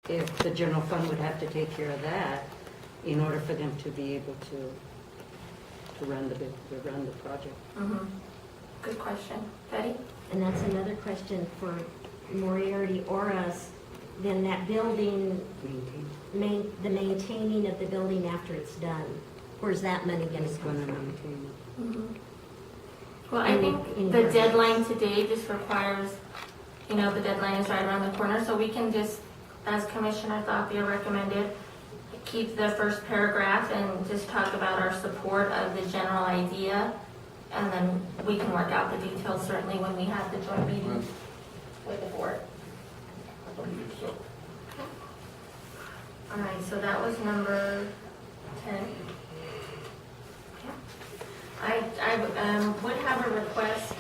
if the general fund would have to take care of that in order for them to be able to run the project. Mm-hmm. Good question. Betty? And that's another question for Moriarty or us, then that building, Maintain. the maintaining of the building after it's done, where's that money gonna It's come gonna from? maintain it. Mm-hmm. Well, I Any- think any the questions? deadline today just requires, the deadline is right around the corner, so we can just, as Commissioner Thaphia recommended, keep the first paragraph and just talk about our support of the general idea, and then we can work out the details certainly when we have the joint meeting with the board. I believe so. All right, so that was number 10. I would have a request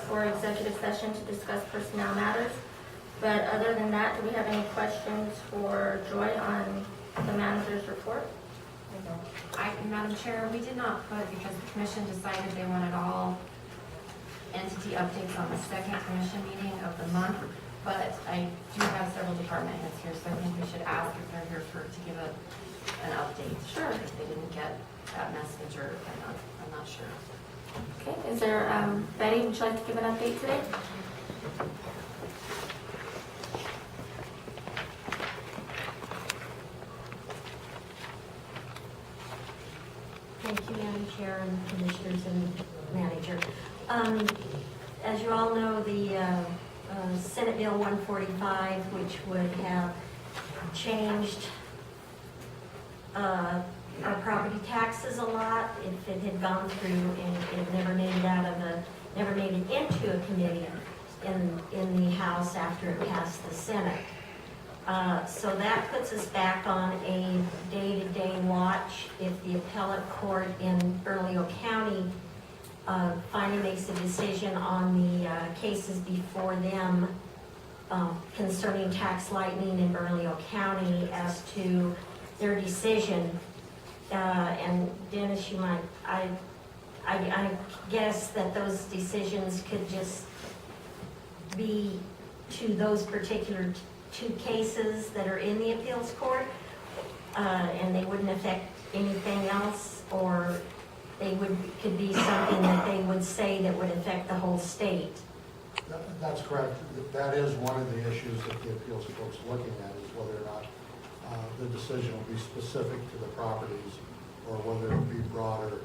for executive session to discuss personnel matters, but other than that, do we have any questions for Joy on the manager's report? Madam Chair, we did not put, because the commission decided they wanted all entity updates on the second commission meeting of the month, but I do have several department heads here, so I think we should ask if they're here to give an update. Sure. If they didn't get that message, or I'm not sure. Okay, is there, Betty, would you like to give an update today? Thank you, Madam Chair and Commissioners and Manager. As you all know, the Senate Bill 145, which would have changed our property taxes a lot if it had gone through and it never made it into a committee in the House after it passed the Senate. So that puts us back on a day-to-day watch if the appellate court in Bernalillo County finally makes a decision on the cases before them concerning tax lightning in Bernalillo County as to their decision. And Dennis, you might, I guess that those decisions could just be to those particular two cases that are in the appeals court, and they wouldn't affect anything else, or they could be something that they would say that would affect the whole state. That's correct. That is one of the issues that the appeals court's looking at, is whether or not the decision will be specific to the properties or whether it will be broader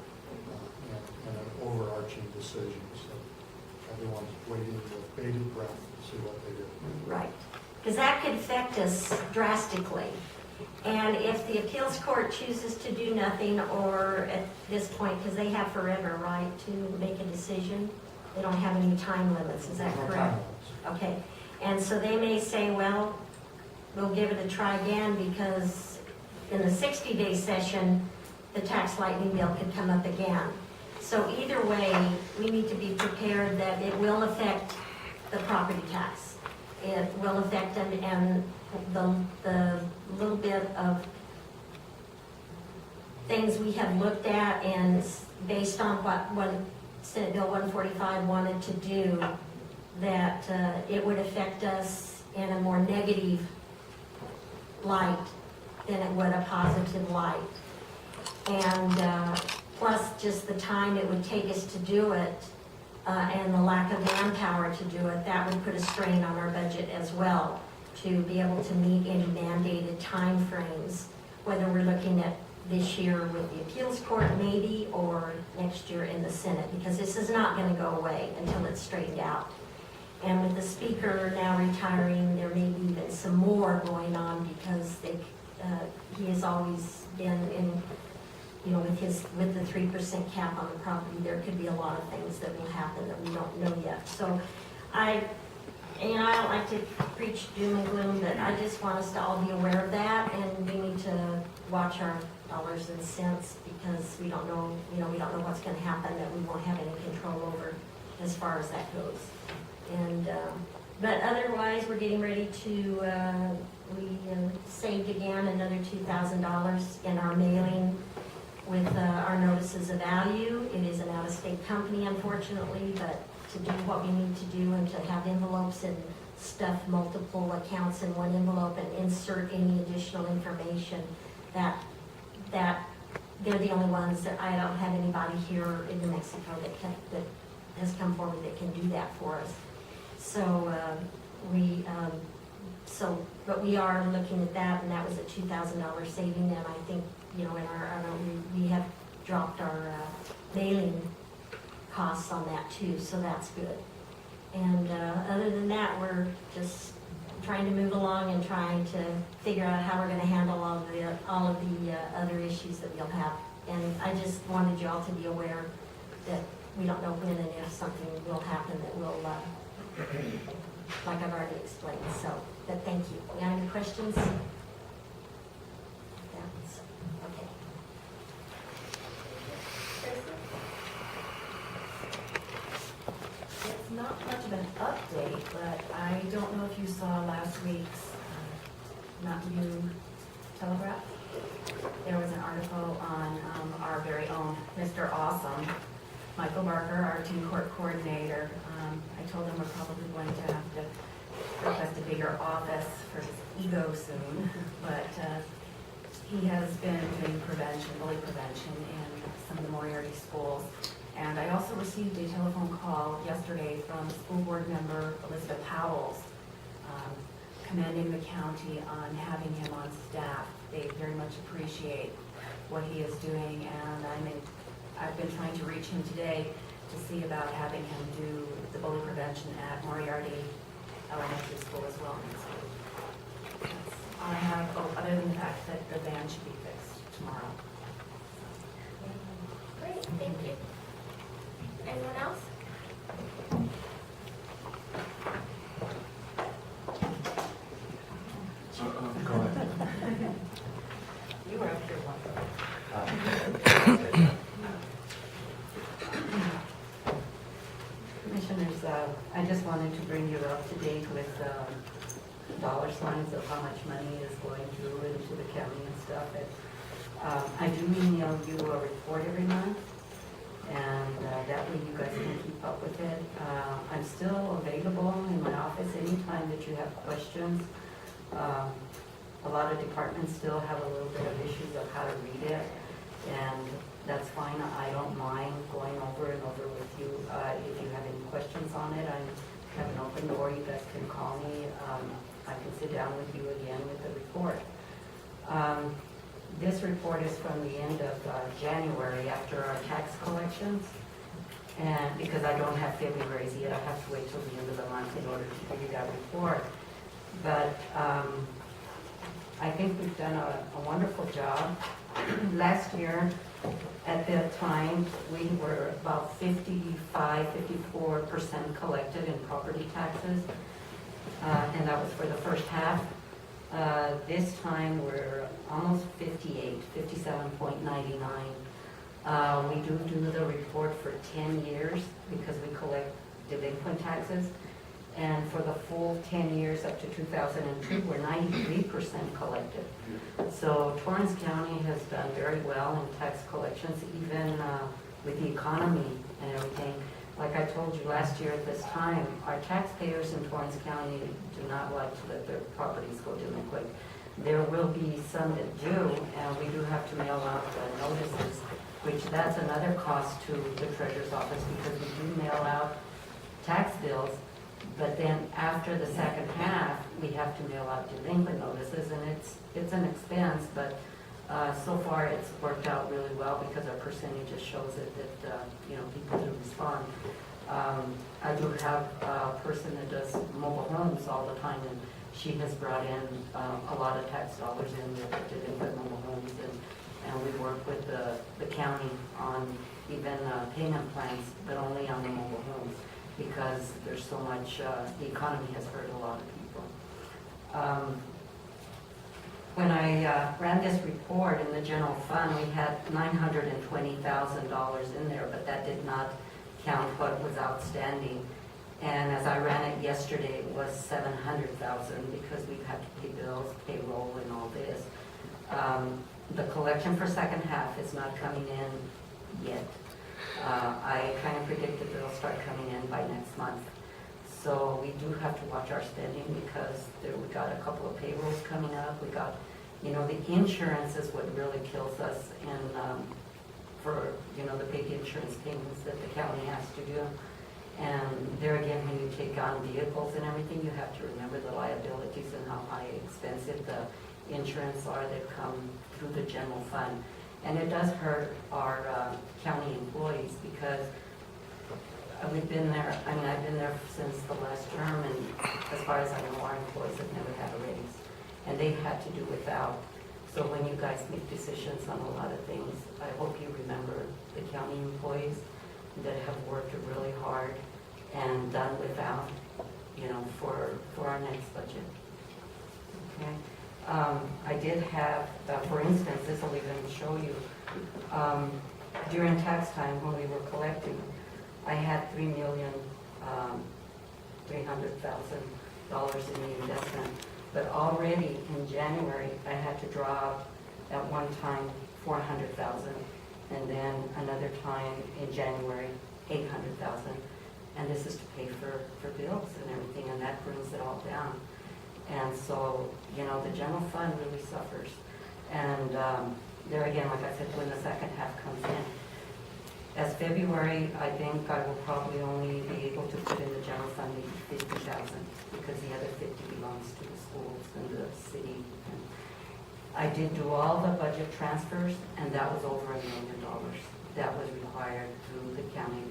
and an overarching decision. So everyone's waiting with bated breath to see what they do. Right. Because that could affect us drastically. And if the appeals court chooses to do nothing, or at this point, because they have forever, right, to make a decision, they don't have any time limits, is that There's no correct? time limits. Okay, and so they may say, well, we'll give it a try again, because in the 60-day session, the tax lightning bill could come up again. So either way, we need to be prepared that it will affect the property tax. It will affect them, and the little bit of things we have looked at, and based on what Senate Bill 145 wanted to do, that it would affect us in a more negative light than it would a positive light. And plus just the time it would take us to do it, and the lack of manpower to do it, that would put a strain on our budget as well, to be able to meet any mandated timeframes, whether we're looking at this year with the appeals court maybe, or next year in the Senate, because this is not going to go away until it's straightened out. And with the speaker now retiring, there may be even some more going on, because he has always been in, with the 3% cap on the property, there could be a lot of things that will happen that we don't know yet. So I don't like to preach doom and gloom, but I just want us to all be aware of that, and we need to watch our dollars and cents, because we don't know, we don't know what's going to happen that we won't have any control over as far as that goes. And but otherwise, we're getting ready to, we saved again another $2,000 in our mailing with our notices of value. It is an out-of-state company, unfortunately, but to do what we need to do and to have envelopes in stuff multiple accounts in one envelope and insert any additional information, that they're the only ones that, I don't have anybody here in New Mexico that has come forward that can do that for us. So, but we are looking at that, and that was a $2,000 saving, and I think, in we have dropped our mailing costs on that too, so that's good. And other than that, we're just trying to move along and trying to figure out how we're gonna handle all of the other issues that we'll have. And I just wanted you all to be aware that we don't know when and if something will happen that will, like I've already explained, so, but thank you. You got any questions? That's, okay. It's not much of an update, but I don't know if you saw last week's Mountain View Telegraph. There was an article on our very own Mr. Awesome, Michael Barker, our team court coordinator. I told him we're probably going to have to request a bigger office for his ego soon, but he has been doing prevention, bully prevention in some of the Moriarty schools. And I also received a telephone call yesterday from school board member Elizabeth Howells, commending the county on having him on staff. They very much appreciate what he is doing, and I've been trying to reach him today to see about having him do the bully prevention at Moriarty Elementary School as well next week. That's all I have, other than the fact that the van should be fixed tomorrow. Great, thank you. Anyone else? Go ahead. You were up here once. Commissioners, I just wanted to bring you up to date with dollar signs of how much money is going through into the county and stuff. I do email you a report every month, and that way you guys can keep up with it. I'm still available in my office anytime that you have questions. A lot of departments still have a little bit of issues of how to read it, and that's fine. I don't mind going over and over with you. If you have any questions on it, I have an open door. You guys can call me. I can sit down with you again with the report. This report is from the end of January after our tax collections. And because I don't have February's yet, I have to wait till the end of the month in order to give you that report. But I think we've done a wonderful job. Last year, at that time, we were about 54% collected in property taxes, and that was for the first half. This time, we're almost 57.99. We do the report for 10 years because we collect delinquent taxes. And for the full 10 years up to 2002, we're 93% collected. So Torrance County has done very well in tax collections, even with the economy and everything. Like I told you last year at this time, our taxpayers in Torrance County do not like to let their properties go delinquent. There will be some that do, and we do have to mail out notices, which that's another cost to the treasurer's office because we do mail out tax bills. But then after the second half, we have to mail out delinquent notices, and it's an expense, but so far it's worked out really well because our percentages shows it that people do respond. I do have a person that does mobile homes all the time, and she has brought in a lot of tax dollars in with delinquent mobile homes, and we work with the county on even payment plans, but only on the mobile homes, because there's so much, the economy has hurt a lot of people. When I ran this report in the general fund, we had $920,000 in there, but that did not count what was outstanding. And as I ran it yesterday, it was $700,000 because we've had to pay bills, payroll, and all this. The collection for second half is not coming in yet. I kind of predict that they'll start coming in by next month. So we do have to watch our spending because we got a couple of payrolls coming up. We got, the insurance is what really kills us and, for, the big insurance payments that the county has to do. And there again, when you take on vehicles and everything, you have to remember the liabilities and how high expensive the insurance are that come through the general fund. And it does hurt our county employees because we've been there, I've been there since the last term, and as far as I know, our employees have never had a raise. And they've had to do without. So when you guys make decisions on a lot of things, I hope you remember the county employees that have worked really hard and done without, for our next budget. Okay? I did have, for instance, this will even show you, during tax time when we were collecting, I had $3,300,000 in the investment. But already in January, I had to draw out at one time $400,000, and then another time in January, $800,000. And this is to pay for bills and everything, and that brings it all down. And so, the general fund really suffers. And there again, like I said, when the second half comes in, as February, I think I will probably only be able to put in the general fund maybe 50,000 because the other 50 belongs to the schools and the city. And I did do all the budget transfers, and that was over $1 million. That was required through the county,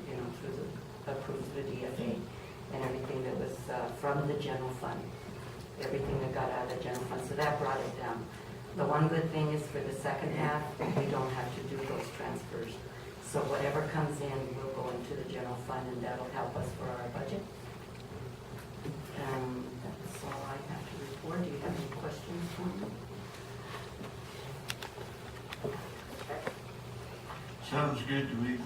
approved through the DFA, and everything that was from the general fund, everything that got out of the general fund. So that brought it down. The one good thing is for the second half, we don't have to do those transfers. So whatever comes in will go into the general fund, and that'll help us for our budget. That's all I have to report. Do you have any questions for me? Sounds good to me.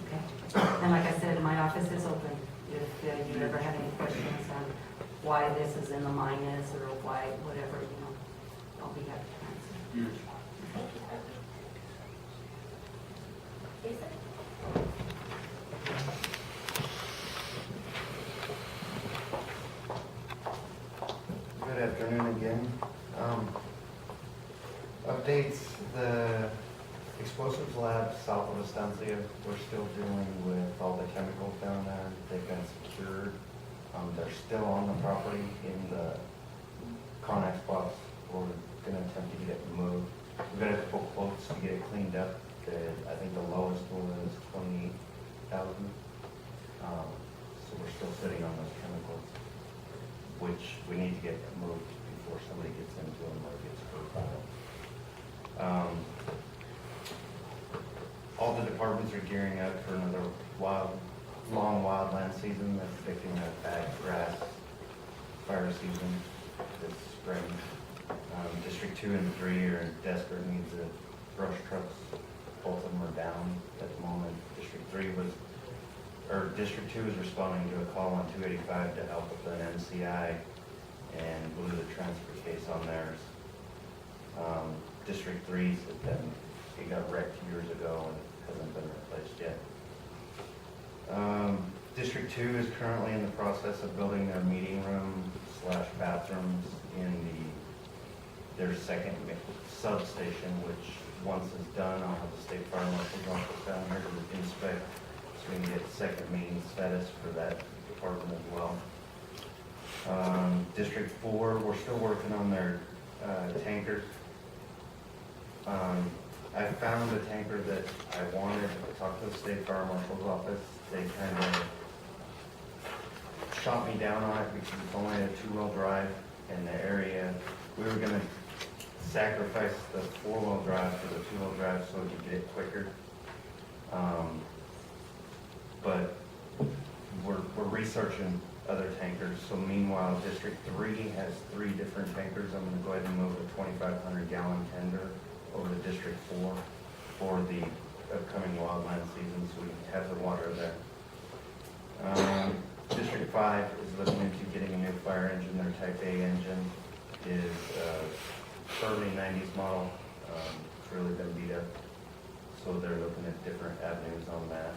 Okay. And like I said, my office is open. If you ever have any questions on why this is in the minus or why whatever, I'll be happy to answer. Yes. Jason? Good afternoon again. Updates, the explosives lab south of Estancia, we're still dealing with all the chemicals down there. They've been secured. They're still on the property in the Connex box. We're gonna attempt to get it moved. We've got a couple quotes to get it cleaned up. I think the lowest one is 28,000. So we're still sitting on those chemicals, which we need to get moved before somebody gets into them or gets hurt by them. All the departments are gearing up for another long wildland season that's picking up bad grass fire season this spring. District 2 and 3 are in desperate needs of brush trucks. Both of them are down at the moment. District 2 is responding to a call on 285 to help with an MCI and blew the transfer case on theirs. District 3's it got wrecked years ago and hasn't been replaced yet. District 2 is currently in the process of building their meeting room / bathrooms in their second substation, which once is done, I'll have the state fire marshal's office down here to inspect so we can get second meeting status for that department as well. District 4, we're still working on their tankers. I found a tanker that I wanted to talk to the state fire marshal's office. They kind of shot me down on it because it's only a 2-wheel drive in the area. We were going to sacrifice the 4-wheel drive for the 2-wheel drive so we could get it quicker. But we're researching other tankers. So meanwhile, District 3 has 3 different tankers. I'm going to go ahead and move a 2,500-gallon tender over to District 4 for the upcoming wildland season so we can have the water there. District 5 is looking into getting a new fire engine. Their Type A engine is early 90s model. It's really been beat up. So they're looking at different avenues on that.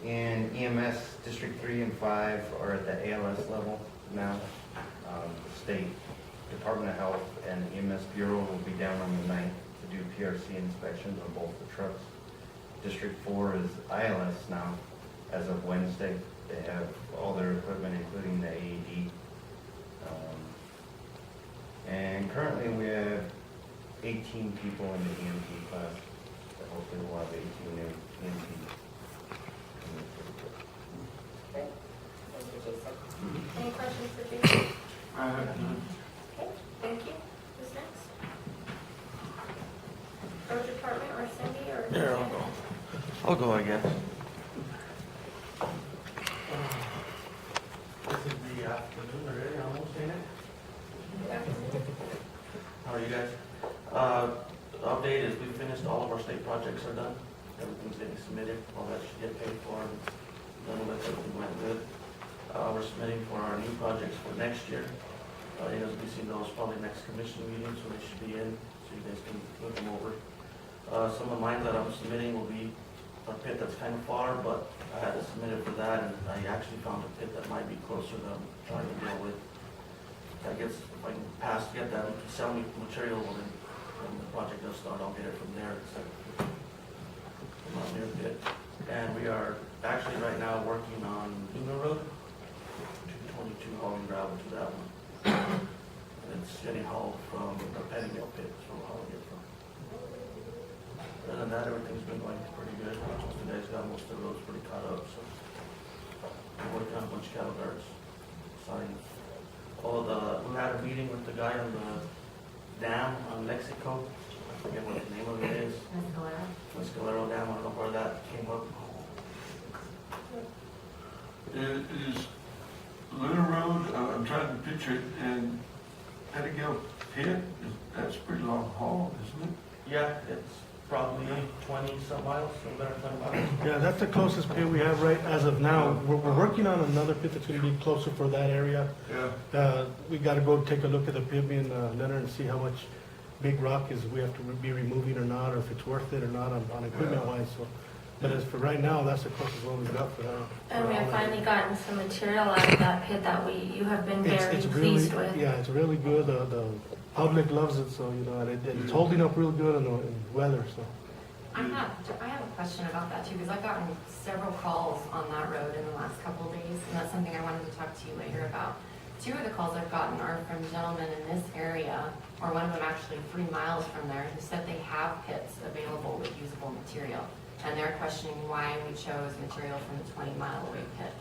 In EMS, District 3 and 5 are at the ALS level now. State Department of Health and EMS Bureau will be down on the 9th to do PRC inspections on both the trucks. District 4 is ILS now, as of Wednesday. They have all their equipment, including the AED. And currently we have 18 people in the EMT class. Hopefully we'll have 18 new EMTs. Okay. Thank you, Jason. Any questions for Jason? Okay, thank you. Who's next? Road Department or Cindy or? There, I'll go, I guess. This is the afternoon already, almost, ain't it? How are you guys? The update is we finished, all of our state projects are done. Everything's getting submitted, all that should get paid for, and none of that, everything went good. We're submitting for our new projects for next year. You'll be seeing those probably next commission meeting, so they should be in, so you guys can look them over. Some of mine that I'm submitting will be a pit that's kind of far, but I had to submit it for that, and I actually found a pit that might be closer that I'm trying to deal with. I guess if I can get that, sell me material, well, then when the project does start, I'll get it from there. It's like, not near the pit. And we are actually right now working on Luna Road, 222 hauling gravel to that one. And it's getting hauled from the penny mill pit, so we're hauling it from. Other than that, everything's been going pretty good. Most of the guys got most of the roads pretty caught up, so we're working on a bunch of cattle guards, signs. We had a meeting with the guy on the dam on Mexico. I forget what the name of it is. Mescalero Dam, I don't know where that came up. Is Luna Road, I'm trying to picture it, and Pettigill Pit, that's a pretty long haul, isn't it? Yeah, it's probably 20 some miles, a little better than 20 miles. Yeah, that's the closest pit we have right as of now. We're working on another pit that's gonna be closer for that area. Yeah. We gotta go take a look at the pit, me and Leonard, and see how much big rock is we have to be removing or not, or if it's worth it or not on equipment wise, so. But as for right now, that's the closest one we've got for now. And we have finally gotten some material out of that pit that you have been very It's really, pleased with. yeah, it's really good. The public loves it, so, you know, and it's holding up real good in the weather, so. I have a question about that too, because I've gotten several calls on that road in the last couple of days, and that's something I wanted to talk to you later about. Two of the calls I've gotten are from gentlemen in this area, or one of them actually 3 miles from there, who said they have pits available with usable material. And they're questioning why we chose material from the 20-mile away pit.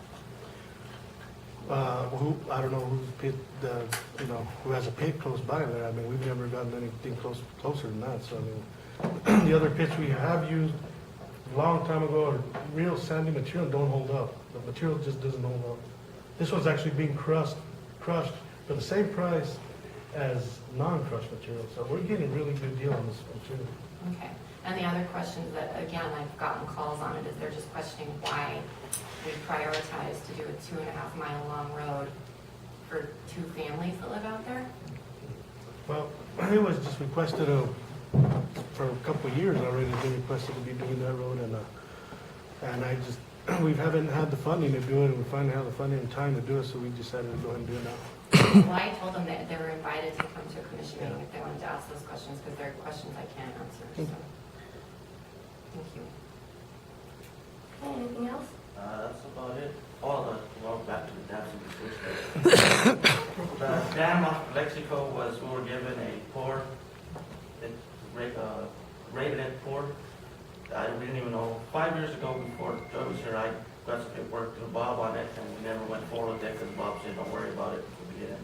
I don't know who's pit, who has a pit close by there. I mean, we've never gotten anything closer than that, so I mean, the other pits we have used a long time ago are real sandy material, don't hold up. The material just doesn't hold up. This one's actually being crushed for the same price as non-crushed material, so we're getting a really good deal on this material. Okay. And the other questions that, again, I've gotten calls on it is they're just questioning why we prioritize to do a 2.5 mile long road for 2 families that live out there. Well, it was just requested for a couple of years already. They requested to be doing that road, and I just we haven't had the funding to do it, and we finally have the funding and time to do it, so we decided to go ahead and do it now. Well, I told them that they were invited to come to a commission meeting if they wanted to ask those questions, because they're questions I can't answer, so. Thank you. Okay, anything else? That's about it. Well, back to the dams in the The dam off Mexico we were given a pour, rated it pour. We didn't even know, 5 years ago before Joe was here, I got some paperwork to Bob on it, and we never went forward with it, because Bob said, don't worry about it until we get in.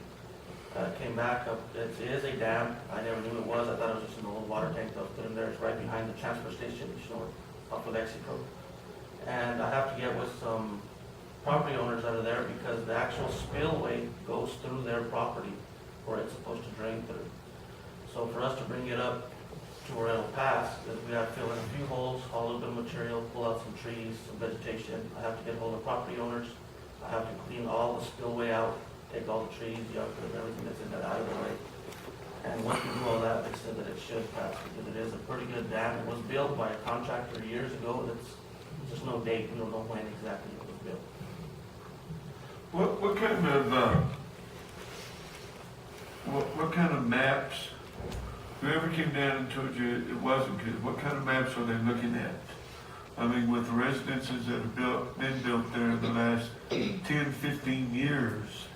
Came back up, it is a dam, I never knew it was, I thought it was just an old water tank that was put in there, it's right behind the transfer station, up of Mexico. And I have to get with some property owners out of there, because the actual spillway goes through their property, where it's supposed to drain through. So for us to bring it up to where it'll pass, we have to fill in a few holes, haul a little bit of material, pull out some trees, some vegetation. I have to get hold of property owners, I have to clean all the spillway out, take all the trees, everything that's in that out of the way. And once we do all that, they said that it should pass, because it is a pretty good dam. It was built by a contractor years ago that's Just no date, we don't know when exactly it was built. What kind of, what kind of maps, whoever came down and told you it wasn't good, what kind of maps are they looking at? I mean, with the residences that have been built there in the last 10, 15 years,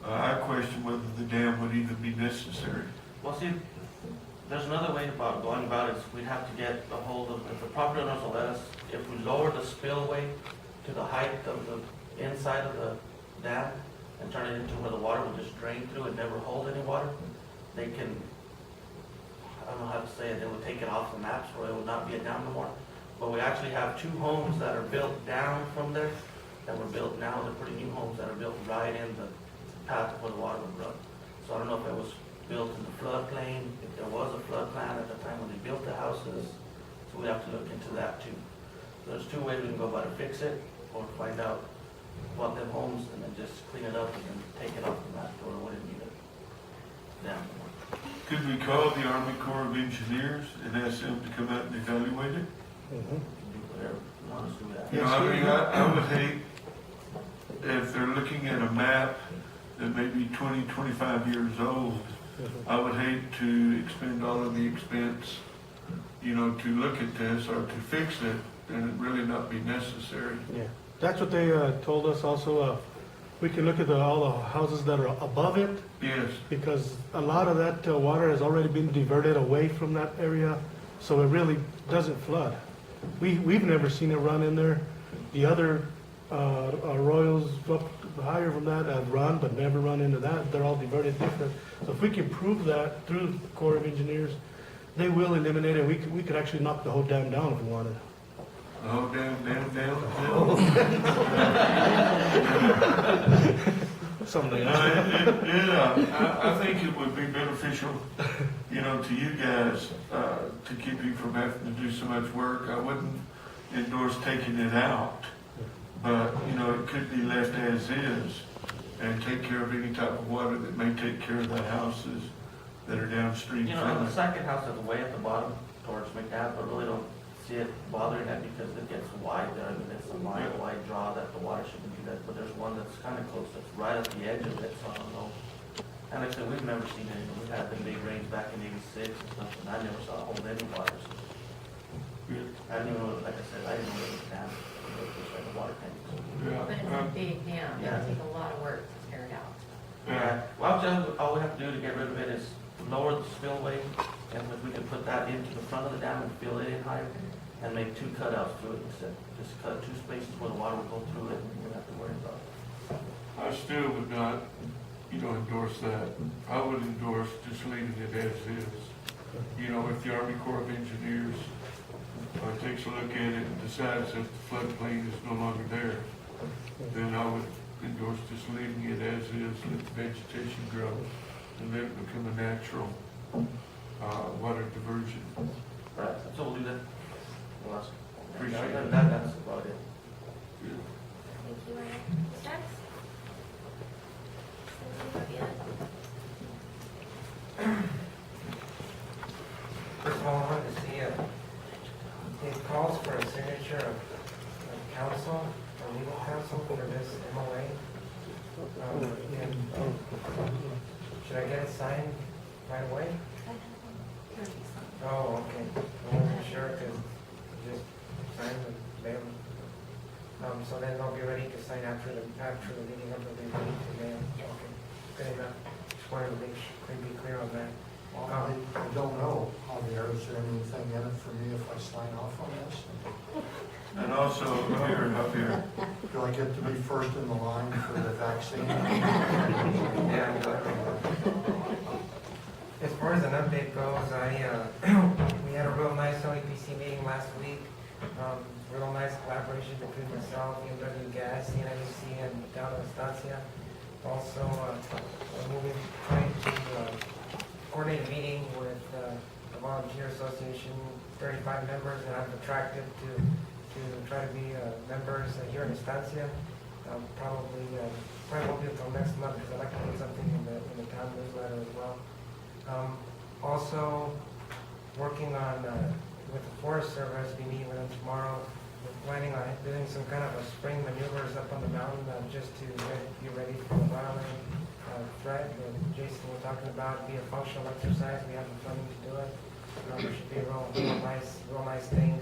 I question whether the dam would even be necessary. Well, see, there's another way about going about it, is we'd have to get a hold of, if the property owners will let us, if we lower the spillway to the height of the inside of the dam and turn it into where the water will just drain through and never hold any water, they can, I don't know how to say it, they would take it off the maps where it would not be a dam no more. But we actually have 2 homes that are built down from there, that were built now, they're pretty new homes that are built right in the path where the water would run. So I don't know if it was built in the floodplain, if there was a flood plan at the time when they built the houses, so we have to look into that too. So there's 2 ways we can go about it, fix it, or find out about them homes and then just clean it up and then take it off the map, or it wouldn't need it down. Could we call the Army Corps of Engineers and ask them to come out and evaluate it? Mhm. Do whatever you want us to do that. You know, I mean, I would hate, if they're looking at a map that may be 20, 25 years old, I would hate to expend all of the expense, you know, to look at this or to fix it, and it really not be necessary. Yeah, that's what they told us also. We can look at all the houses that are above it, Yes, because a lot of that water has already been diverted away from that area, so it really doesn't flood. We've never seen it run in there. The other arroyos up higher from that have run, but never run into that. They're all diverted different. So if we can prove that through the Corps of Engineers, they will eliminate it. We could actually knock the whole dam down if we wanted. oh, down. Someday. I think it would be beneficial, you know, to you guys, to keep you from having to do so much work. I wouldn't endorse taking it out, but, you know, it could be left as is and take care of any type of water that may take care of the houses that are downstream You know, from the it. second house is way at the bottom towards McNabb, but really don't see it bothering that because it gets wide there. I mean, it's a wide draw that the water shouldn't do that, but there's one that's kind of close, that's right at the edge of it, so I don't know. And like I said, we've never seen it, we've had the big rains back in '86 and stuff, and I never saw it hold any water. So I didn't even know, like I said, I didn't know it was down, it was just like a water tank. So. But it's a big dam, Yeah. it'll take a lot of work to tear it out. Yeah, well, all we have to do to get rid of it is lower the spillway, and if we can put that into the front of the dam and fill it in higher, and make 2 cutouts through it instead. Just cut 2 spaces where the water will go through it, and we don't have to worry about it. I still would not, you know, endorse that. I would endorse just leaving it as is. You know, if the Army Corps of Engineers takes a look at it and decides that the floodplain is no longer there, then I would endorse just leaving it as is, let the vegetation grow, and let it become a natural water diversion. Right, so we'll do that. We'll ask. Appreciate it. That's about it. Thank you, Ryan. Steps? First of all, I wanted to see it calls for a signature of counsel, or legal counsel for this MOA. And should I get it signed right away? Oh, okay. I wasn't sure, because just signed and mail. So then I'll be ready to sign after the meeting, I'll be ready to mail. Okay, good enough. Just wanted to be clear on that. I don't know, Javier, is there anything in it for me if I sign off on this? And also, up here, Do I get to be first in the line for the vaccine? Yeah. As far as an update goes, we had a real nice OEPC meeting last week. Real nice collaboration between myself, BMW Gas, CNIUC, and down in Estancia. Also, trying to coordinate a meeting with the Volunteer Association, 35 members that I've attracted to try to be members here in Estancia. Probably won't be until next month because I'd like to put something in the town newsletter as well. Also, working on with the Forest Service, be meeting with them tomorrow we're planning on doing some kind of a spring maneuvers up on the mountain, just to be ready for the wildland threat that Jason was talking about, be a functional exercise. We have the funding to do it. It should be a real nice thing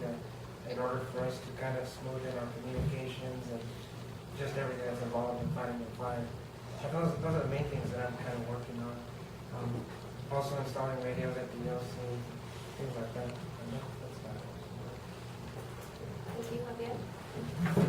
in order for us to kind of smoothen our communications and just everything that's involved in fighting the fire. So those are the main things that I'm kind of working on. Also installing radios at the ELC, things like that. And that's about it. Thank you, Javier.